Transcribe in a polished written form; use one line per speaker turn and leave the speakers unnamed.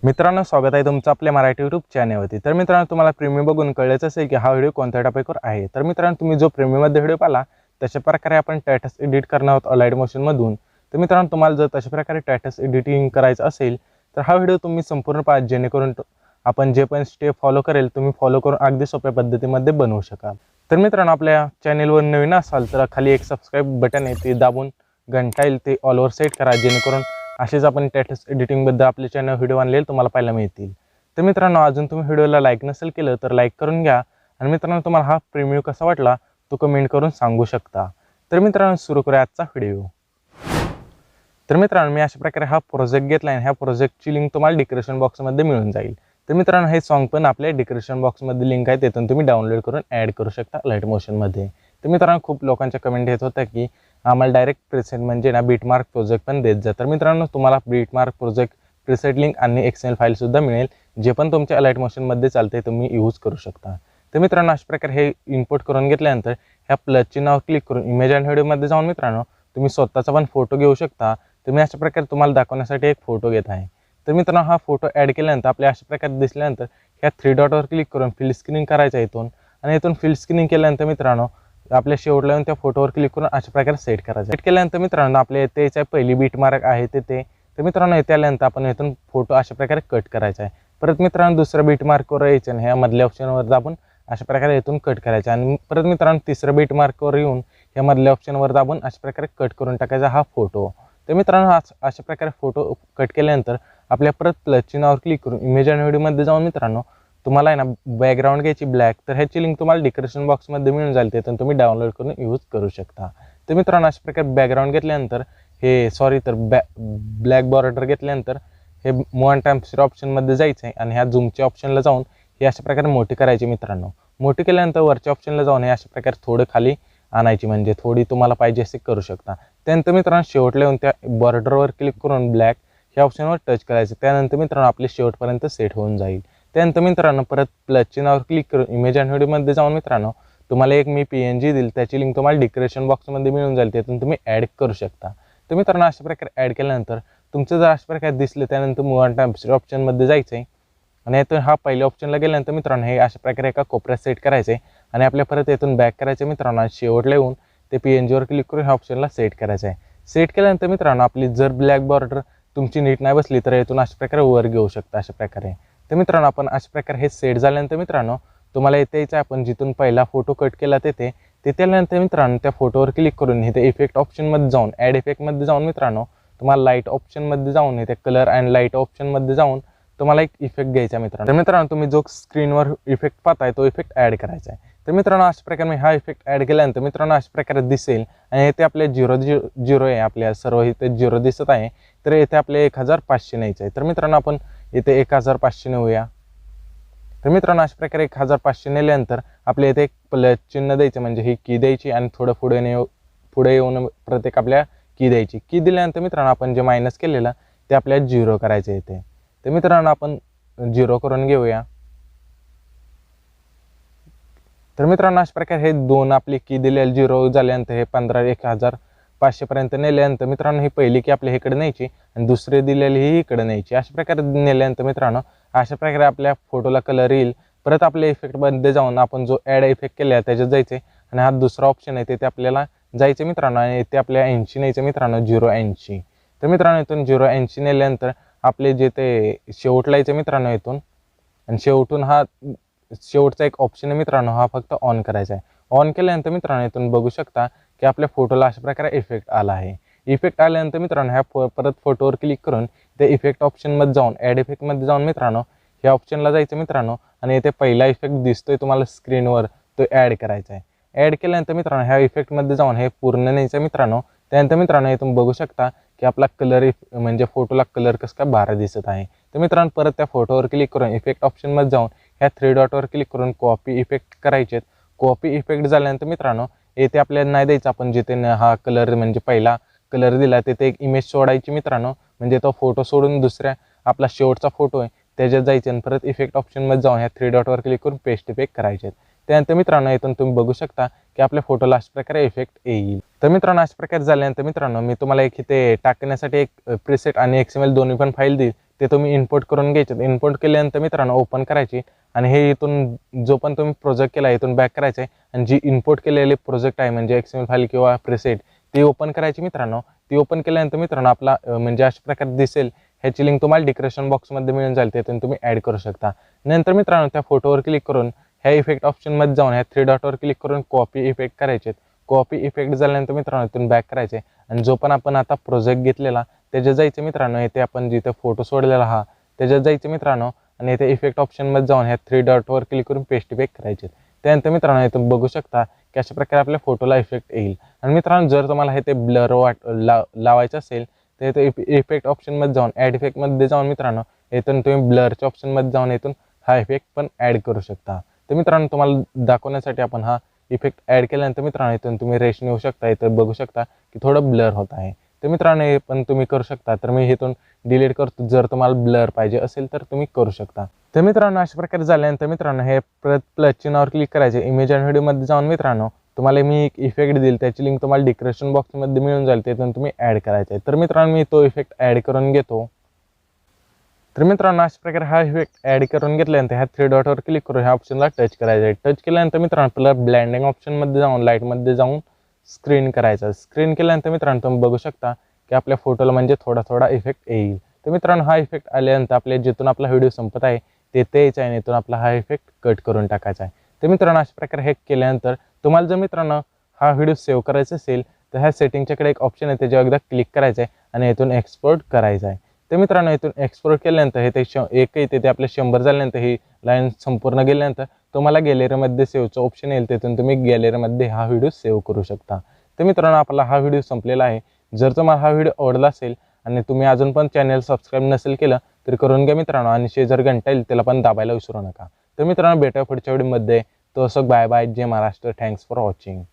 मित्रांनो, स्वागत आहे तुमचं आपल्या मराठी यूट्यूब चॅनलवरती। तर मित्रांनो, तुम्हाला प्रीमियम बघून कळलेच असेल की हा व्हिडिओ कोणत्या टॉपिकवर आहे। तर मित्रांनो, तुम्ही जो प्रीमियममध्ये व्हिडिओ पाहिला तशा प्रकारे आपण स्टॅटस एडिट करणार आहोत अलाइट मोशन मधून। तर मित्रांनो, तुम्हाला जर तशा प्रकारे स्टॅटस एडिटिंग करायचं असेल तर हा व्हिडिओ तुम्ही संपूर्ण पहा, जेणेकरून आपण जे पण स्टेप फॉलो करेल तुम्ही फॉलो करून अगदी सोप्या पद्धतीमध्ये बनवू शकाल। तर मित्रांनो, आपल्या चॅनलवर नवीन असाल तर खाली एक सबस्क्राइब बटन आहे, ते दाबून घंटा येईल ते ऑलवर सेट करा, जेणेकरून असेच आपण स्टॅटस एडिटिंग बद्दल आपल्या चॅनल व्हिडिओ आणलेले तुम्हाला पाहायला मिळतील। तर मित्रांनो, अजून तुम्ही व्हिडिओला लाईक नसेल केलं तर लाईक करून घ्या, आणि मित्रांनो तुम्हाला हा प्रीमियम कसा वाटला तो कमेंट करून सांगू शकता। तर मित्रांनो, सुरू करूया आजचा व्हिडिओ। तर मित्रांनो, मी अशा प्रकारे हा प्रोजेक्ट घेतला आहे। ह्या प्रोजेक्टची लिंक तुम्हाला डिस्क्रिप्शन बॉक्समध्ये मिळून जाईल। तर मित्रांनो, हे सॉन्ग पण आपल्या डिस्क्रिप्शन बॉक्समध्ये लिंक आहे, तिथून तुम्ही डाउनलोड करून ॲड करू शकता लाईट मोशनमध्ये। तर मित्रांनो, खूप लोकांच्या कमेंट येत होत्या की आम्हाला डायरेक्ट प्रीसेट म्हणजे ना बीटमार्क प्रोजेक्ट पण देत जा। तर मित्रांनो, तुम्हाला बीटमार्क प्रोजेक्ट प्रीसेट लिंक आणि एक्सेल फाईल सुद्धा मिळेल, जे पण तुमच्या अलाइट मोशनमध्ये चालते तुम्ही यूज करू शकता। तर मित्रांनो, अशा प्रकारे हे इम्पोर्ट करून घेतल्यानंतर ह्या प्लसचे नाव क्लिक करून इमेज अँड व्हिडिओमध्ये जाऊन मित्रांनो तुम्ही स्वतःचा पण फोटो घेऊ शकता। तर मी अशा प्रकारे तुम्हाला दाखवण्यासाठी एक फोटो घेत आहे। तर मित्रांनो, हा फोटो ॲड केल्यानंतर आपल्या अशा प्रकारे दिसल्यानंतर ह्या 3 डॉटवर क्लिक करून फिल स्क्रीनिंग करायचं आहे इथून, आणि इथून फिल स्क्रीनिंग केल्यानंतर मित्रांनो आपल्या शेवटला येऊन त्या फोटोवर क्लिक करून अशा प्रकारे सेट करायचं। सेट केल्यानंतर मित्रांनो आपल्या इथे याच्या पहिली बीट मार्क आहे ते तर मित्रांनो इथे आल्यानंतर आपण इथून फोटो अशा प्रकारे कट करायचा आहे। परत मित्रांनो दुसऱ्या बीट मार्कवर यायचं आणि ह्या मधल्या ऑप्शनवर दाबून अशा प्रकारे इथून कट करायचा, आणि परत मित्रांनो तिसऱ्या बीट मार्कवर येऊन ह्या मधल्या ऑप्शनवर दाबून अशा प्रकारे कट करून टाकायचा हा फोटो। तर मित्रांनो, अशा प्रकारे फोटो कट केल्यानंतर आपल्या परत प्लसची नावावर क्लिक करून इमेज अँड व्हिडिओमध्ये जाऊन मित्रांनो तुम्हाला आहे ना बॅकग्राऊंड घ्यायची ब्लॅक, तर ह्याची लिंक तुम्हाला डिस्क्रिप्शन बॉक्समध्ये मिळून जाईल, तिथून तुम्ही डाउनलोड करून यूज करू शकता। तर मित्रांनो, अशा प्रकारे बॅकग्राऊंड घेतल्यानंतर ब्लॅक बॉर्डर घेतल्यानंतर हे मूव अँड टेम्परेचर ऑप्शनमध्ये जायचं आहे, आणि ह्या झूमच्या ऑप्शनला जाऊन हे अशा प्रकारे मोठी करायची। मित्रांनो, मोठी केल्यानंतर वरच्या ऑप्शनला जाऊन हे अशा प्रकारे थोडं खाली आणायची, म्हणजे थोडी तुम्हाला पाहिजे असे करू शकता। त्यानंतर मित्रांनो शेवटला येऊन त्या बॉर्डरवर क्लिक करून ब्लॅक ह्या ऑप्शनवर टच करायचं। त्यानंतर मित्रांनो आपले शेवटपर्यंत सेट होऊन जाईल। त्यानंतर मित्रांनो परत प्लसच्या नावावर क्लिक करून इमेज अँड व्हिडिओमध्ये जाऊन मित्रांनो तुम्हाला एक मी PNG दिली, त्याची लिंक तुम्हाला डिस्क्रिप्शन बॉक्समध्ये मिळून जाईल, त्यातून तुम्ही ॲड करू शकता। तर मित्रांनो, अशा प्रकारे ॲड केल्यानंतर तुमचं जर अशा प्रकारे दिसलं त्यानंतर मूव अँड टेम्परेचर ऑप्शनमध्ये जायचं आहे, आणि यातून हा पहिल्या ऑप्शनला गेल्यानंतर मित्रांनो हे अशा प्रकारे एका कोपऱ्यात सेट करायचे, आणि आपल्या परत यातून बॅक करायचे मित्रांनो, शेवटला येऊन ते PNGवर क्लिक करून ह्या ऑप्शनला सेट करायचं आहे। सेट केल्यानंतर मित्रांनो आपली जर ब्लॅक बॉर्डर तुमची नीट नाही बसली तर यातून अशा प्रकारे वर घेऊ शकता अशा प्रकारे। तर मित्रांनो, आपण अशा प्रकारे हे सेट झाल्यानंतर मित्रांनो तुम्हाला इथे यायचं आहे, आपण जिथून पहिला फोटो कट केला तिथे आल्यानंतर मित्रांनो त्या फोटोवर क्लिक करून इथे इफेक्ट ऑप्शनमध्ये जाऊन ॲड इफेक्टमध्ये जाऊन मित्रांनो तुम्हाला लाईट ऑप्शनमध्ये जाऊन इथे कलर अँड लाईट ऑप्शनमध्ये जाऊन तुम्हाला एक इफेक्ट घ्यायचा मित्रांनो। तर मित्रांनो, तुम्ही जो स्क्रीनवर इफेक्ट पाहताय तो इफेक्ट ॲड करायचा आहे। तर मित्रांनो, अशा प्रकारे मी हा इफेक्ट ॲड केल्यानंतर मित्रांनो अशा प्रकारे दिसेल, आणि इथे आपले 0 आहे, आपल्या सर्व इथे 0 दिसत आहे, तर इथे आपले 1500 न्यायचं आहे। तर मित्रांनो आपण इथे 1500 नेऊया। तर मित्रांनो, अशा प्रकारे 1500 नेल्यानंतर आपल्या इथे एक प्लस चिन्ह द्यायचं, म्हणजे ही की द्यायची, आणि थोडं पुढे येऊन प्रत्येक आपल्या की द्यायची। की दिल्यानंतर मित्रांनो आपण जे मायनस केलेलं ते आपल्याला 0 करायचं येते। तर मित्रांनो आपण 0 करून घेऊया। तर मित्रांनो, अशा प्रकारे हे दोन आपली की दिलेली 0 झाल्यानंतर हे 1500 पर्यंत नेल्यानंतर मित्रांनो ही पहिली की आपल्या इकडे न्यायची, आणि दुसरी दिलेली ही इकडे न्यायची। अशा प्रकारे नेल्यानंतर मित्रांनो अशा प्रकारे आपल्या फोटोला कलर येईल। परत आपल्या इफेक्टमध्ये जाऊन आपण जो ॲड इफेक्ट केला त्याच्यात जायचे, आणि हा दुसरा ऑप्शन आहे ते आपल्याला जायचं मित्रांनो, आणि इथे आपल्या 80 न्यायचं मित्रांनो, 080। तर मित्रांनो इथून 080 नेल्यानंतर आपले जे ते शेवटला यायचं मित्रांनो इथून, आणि शेवटून हा शेवटचा एक ऑप्शन आहे मित्रांनो, हा फक्त ऑन करायचा आहे। ऑन केल्यानंतर मित्रांनो इथून बघू शकता की आपल्या फोटोला अशा प्रकारे इफेक्ट आला आहे। इफेक्ट आल्यानंतर मित्रांनो ह्या परत फोटोवर क्लिक करून ते इफेक्ट ऑप्शनमध्ये जाऊन ॲड इफेक्टमध्ये जाऊन मित्रांनो ह्या ऑप्शनला जायचं मित्रांनो, आणि इथे पहिला इफेक्ट दिसतोय तुम्हाला स्क्रीनवर तो ॲड करायचा आहे। ॲड केल्यानंतर मित्रांनो ह्या इफेक्टमध्ये जाऊन हे पूर्ण न्यायचं मित्रांनो। त्यानंतर मित्रांनो इथून बघू शकता की आपला कलर म्हणजे फोटोला कलर कसं काय भारी दिसत आहे। तर मित्रांनो परत त्या फोटोवर क्लिक करून इफेक्ट ऑप्शनमध्ये जाऊन ह्या 3 डॉटवर क्लिक करून कॉपी इफेक्ट करायचे। कॉपी इफेक्ट झाल्यानंतर मित्रांनो येथे आपल्याला नाही द्यायचं, आपण जिथे हा कलर म्हणजे पहिला कलर दिला तिथे एक इमेज सोडायची मित्रांनो, म्हणजे तो फोटो सोडून दुसऱ्या आपला शेवटचा फोटो आहे त्याच्यात जायचे, आणि परत इफेक्ट ऑप्शनमध्ये जाऊन ह्या 3 डॉटवर क्लिक करून पेस्ट इफेक्ट करायचे। त्यानंतर मित्रांनो इथून तुम्ही बघू शकता की आपल्या फोटोला अशा प्रकारे इफेक्ट येईल। तर मित्रांनो अशा प्रकारे झाल्यानंतर मित्रांनो मी तुम्हाला एक इथे टाकण्यासाठी एक प्रीसेट आणि XML दोन्ही पण फाईल देईल, ते तुम्ही इम्पोर्ट करून घ्यायचे. इम्पोर्ट केल्यानंतर मित्रांनो ओपन करायची आणि हे इथून जो पण तुम्ही प्रोजेक्ट केला इथून बॅक करायचं आहे आणि जी इम्पोर्ट केलेले प्रोजेक्ट आहे म्हणजे XML फाईल किंवा प्रेसेट ती ओपन करायची मित्रांनो. ती ओपन केल्यानंतर मित्रांनो आपला म्हणजे अशा प्रकारे दिसेल. ह्याची लिंक तुम्हाला डिस्क्रिप्शन बॉक्समध्ये मिळून जाईल, तिथून तुम्ही ॲड करू शकता. नंतर मित्रांनो त्या फोटोवर क्लिक करून ह्या इफेक्ट ऑप्शनमध्ये जाऊन ह्या 3 डॉटवर क्लिक करून कॉपी इफेक्ट करायचे. कॉपी इफेक्ट झाल्यानंतर मित्रांनो इथून बॅक करायचे आणि जो पण आपण आता प्रोजेक्ट घेतलेला त्याच्यात जायचं मित्रांनो. येथे आपण जिथे फोटो सोडलेला हा त्याच्यात जायचं मित्रांनो आणि इथे इफेक्ट ऑप्शनमध्ये जाऊन ह्या 3 डॉटवर क्लिक करून पेस्ट इफेक्ट करायचे. त्यानंतर मित्रांनो इथून बघू शकता की अशा प्रकारे आपल्या फोटोला इफेक्ट येईल. आणि मित्रांनो जर तुम्हाला हे ते ब्लर लावायचं असेल तर इथे इफेक्ट ऑप्शनमध्ये जाऊन ॲड इफेक्टमध्ये जाऊन मित्रांनो इथून तुम्ही ब्लरच्या ऑप्शनमध्ये जाऊन इथून हा इफेक्ट पण ॲड करू शकता. तर मित्रांनो तुम्हाला दाखवण्यासाठी आपण हा इफेक्ट ॲड केल्यानंतर मित्रांनो इथून तुम्ही रेश नेऊ शकता. इथं बघू शकता की थोडं ब्लर होत आहे. तर मित्रांनो हे पण तुम्ही करू शकता. तर मी इथून डिलीट करतो. जर तुम्हाला ब्लर पाहिजे असेल तर तुम्ही करू शकता. तर मित्रांनो अशा प्रकारे झाल्यानंतर मित्रांनो हे प्लस चिन्हावर क्लिक करायचे. इमेज आणि व्हिडिओमध्ये जाऊन मित्रांनो तुम्हाला मी एक इफेक्ट देईल, त्याची लिंक तुम्हाला डिस्क्रिप्शन बॉक्समध्ये मिळून जाईल, तिथून तुम्ही ॲड करायचा आहे. तर मित्रांनो मी तो इफेक्ट ॲड करून घेतो. तर मित्रांनो अशा प्रकारे हा इफेक्ट ॲड करून घेतल्यानंतर ह्या 3 डॉटवर क्लिक करून ह्या ऑप्शनला टच करायचं आहे. टच केल्यानंतर मित्रांनो आपल्याला ब्लँडिंग ऑप्शनमध्ये जाऊन लाईटमध्ये जाऊन स्क्रीन करायचं. स्क्रीन केल्यानंतर मित्रांनो तुम्ही बघू शकता की आपल्या फोटोला म्हणजे थोडा थोडा इफेक्ट येईल. तर मित्रांनो हा इफेक्ट आल्यानंतर आपल्या जिथून आपला व्हिडिओ संपत आहे तेथे यायचं आहे आणि इथून आपला हा इफेक्ट कट करून टाकायचा आहे. तर मित्रांनो अशा प्रकारे हे केल्यानंतर तुम्हाला जर मित्रांनो हा व्हिडिओ सेव्ह करायचा असेल तर ह्या सेटिंगच्याकडे एक ऑप्शन आहे, त्याच्यावर एकदा क्लिक करायचं आहे आणि इथून एक्सपोर्ट करायचं आहे. तर मित्रांनो इथून एक्सपोर्ट केल्यानंतर हे ते एक येते ते आपले 100 झाल्यानंतर ही लाईन संपूर्ण गेल्यानंतर तुम्हाला गॅलरीमध्ये सेव्हचं ऑप्शन येईल, तिथून तुम्ही गॅलरीमध्ये हा व्हिडिओ सेव्ह करू शकता. तर मित्रांनो आपला हा व्हिडिओ संपलेला आहे. जर तुम्हाला हा व्हिडिओ आवडला असेल आणि तुम्ही अजून पण चॅनल सबस्क्राईब नसेल केलं तर करून घ्या मित्रांनो आणि शेजारी घंटा येईल त्याला पण दाबायला विसरू नका. तर मित्रांनो भेटूया पुढच्या व्हिडिओमध्ये. तो असं बाय बाय. जय महाराष्ट्र. Thanks for watching.